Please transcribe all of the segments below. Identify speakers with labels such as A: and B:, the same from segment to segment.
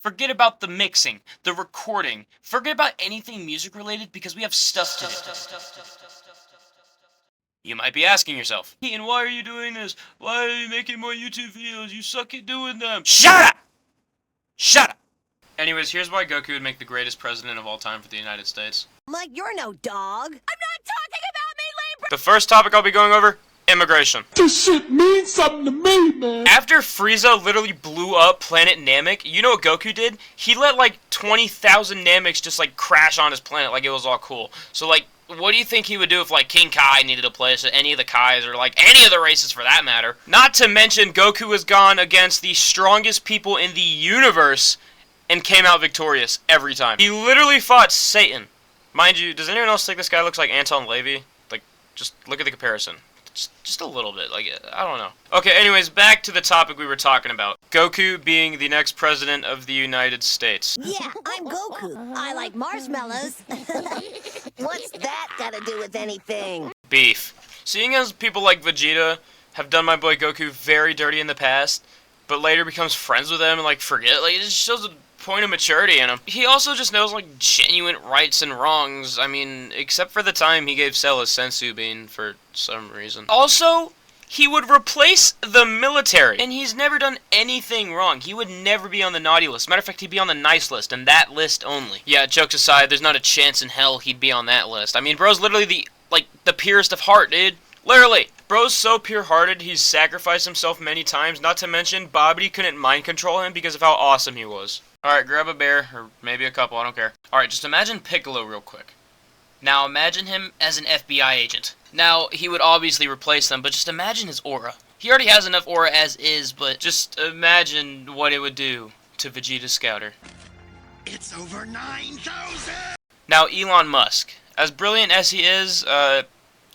A: Forget about the mixing, the recording. Forget about anything music related because we have stuff to do. You might be asking yourself, Ian, why are you doing this? Why are you making more YouTube videos? You suck at doing them. Shut up! Shut up! Anyways, here's why Goku would make the greatest president of all time for the United States.
B: Like, you're no dog. I'm not talking about me, lame.
A: The first topic I'll be going over, immigration.
C: This shit means something to me, man.
A: After Frieza literally blew up planet Namek, you know what Goku did? He let like 20,000 Nameks just like crash on his planet like it was all cool. So like, what do you think he would do if like King Kai needed a place, or any of the Kais, or like any of the races for that matter? Not to mention Goku has gone against the strongest people in the universe and came out victorious every time. He literally fought Satan. Mind you, does anyone else think this guy looks like Anton Levy? Like, just look at the comparison. Just a little bit, like, I don't know. Okay, anyways, back to the topic we were talking about. Goku being the next president of the United States.
B: Yeah, I'm Goku. I like marshmallows. What's that got to do with anything?
A: Beef. Seeing as people like Vegeta have done my boy Goku very dirty in the past, but later becomes friends with him and, like, forget, like, it just shows a point of maturity in him. He also just knows, like, genuine rights and wrongs. I mean, except for the time he gave Cell a sensu bean for some reason. Also, he would replace the military, and he's never done anything wrong. He would never be on the naughty list. Matter of fact, he'd be on the nice list, and that list only. Yeah, jokes aside, there's not a chance in hell he'd be on that list. I mean, bro's literally the purest of heart, dude. Literally. Bro's so pure-hearted, he's sacrificed himself many times, not to mention Babidi couldn't mind control him because of how awesome he was. Alright, grab a bear, or maybe a couple, I don't care. Alright, just imagine Piccolo real quick. Now imagine him as an FBI agent. Now, he would obviously replace them, but just imagine his aura. He already has enough aura as is, but just imagine what it would do to Vegeta's scouter.
C: It's over 9,000!
A: Now, Elon Musk. As brilliant as he is,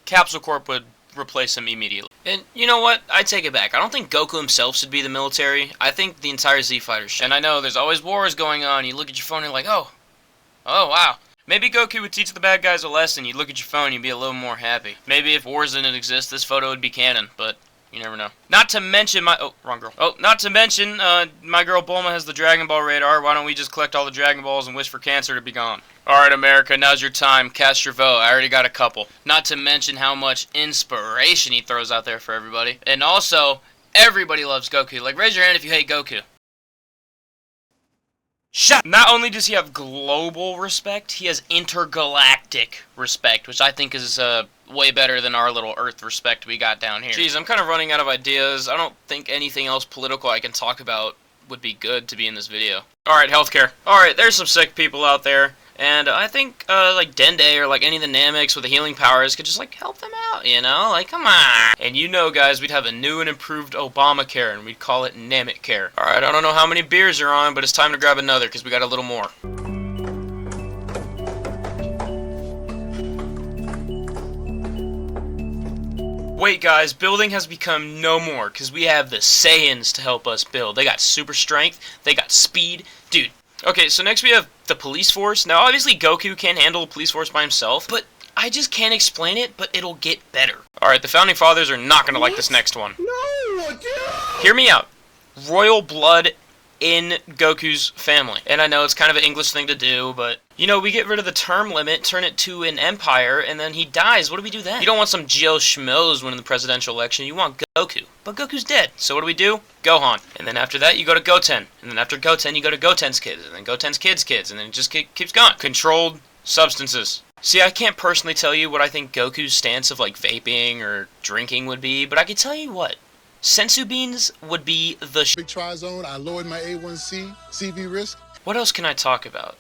A: Capsule Corp would replace him immediately. And you know what? I take it back. I don't think Goku himself should be the military. I think the entire Z-Fighters should. And I know there's always wars going on. You look at your phone and you're like, oh wow. Maybe Goku would teach the bad guys a lesson. You'd look at your phone and you'd be a little more happy. Maybe if wars didn't exist, this photo would be canon, but you never know. Not to mention wrong girl. Not to mention, my girl Bulma has the Dragon Ball radar. Why don't we just collect all the Dragon Balls and wish for cancer to be gone? Alright, America, now's your time. Cast your vote. I already got a couple. Not to mention how much inspiration he throws out there for everybody. And also, everybody loves Goku. Like, raise your hand if you hate Goku. Shut! Not only does he have global respect, he has intergalactic respect, which I think is, way better than our little Earth respect we got down here. Jeez, I'm kind of running out of ideas. I don't think anything else political I can talk about would be good to be in this video. Alright, healthcare. Alright, there's some sick people out there. And I think, like, Dende or, like, any of the Nameks with the healing powers could just, like, help them out, you know? Like, come on! And you know, guys, we'd have a new and improved Obamacare, and we'd call it Namek Care. Alright, I don't know how many beers you're on, but it's time to grab another, because we got a little more. Wait, guys, building has become no more, because we have the Saiyans to help us build. They got super strength, they got speed. Dude. Okay, so next we have the police force. Now, obviously, Goku can't handle the police force by himself, but I just can't explain it, but it'll get better. Alright, the Founding Fathers are not gonna like this next one.
C: No, dude!
A: Hear me out. Royal blood in Goku's family. And I know it's kind of an English thing to do, but, you know, we get rid of the term limit, turn it to an empire, and then he dies. What do we do then? You don't want some Joe Schmoes winning the presidential election. You want Goku. But Goku's dead. So what do? Gohan. And then after that, you go to Goten. And then after Goten, you go to Goten's kids. And then Goten's kids. And then it just keeps going. Controlled substances. See, I can't personally tell you what I think Goku's stance of, like, vaping or drinking would be, but I can tell you what. Sensu beans would be the
C: Big Tri-Zone, I lowered my A1C, CV risk.
A: What else can I talk about?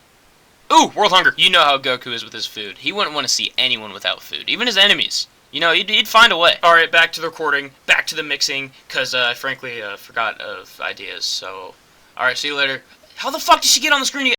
A: Ooh, world hunger. You know how Goku is with his food. He wouldn't want to see anyone without food, even his enemies. You know, he'd find a way. Alright, back to the recording, back to the mixing, because I frankly forgot of ideas, so... Alright, see you later. How the fuck did she get on the screen again?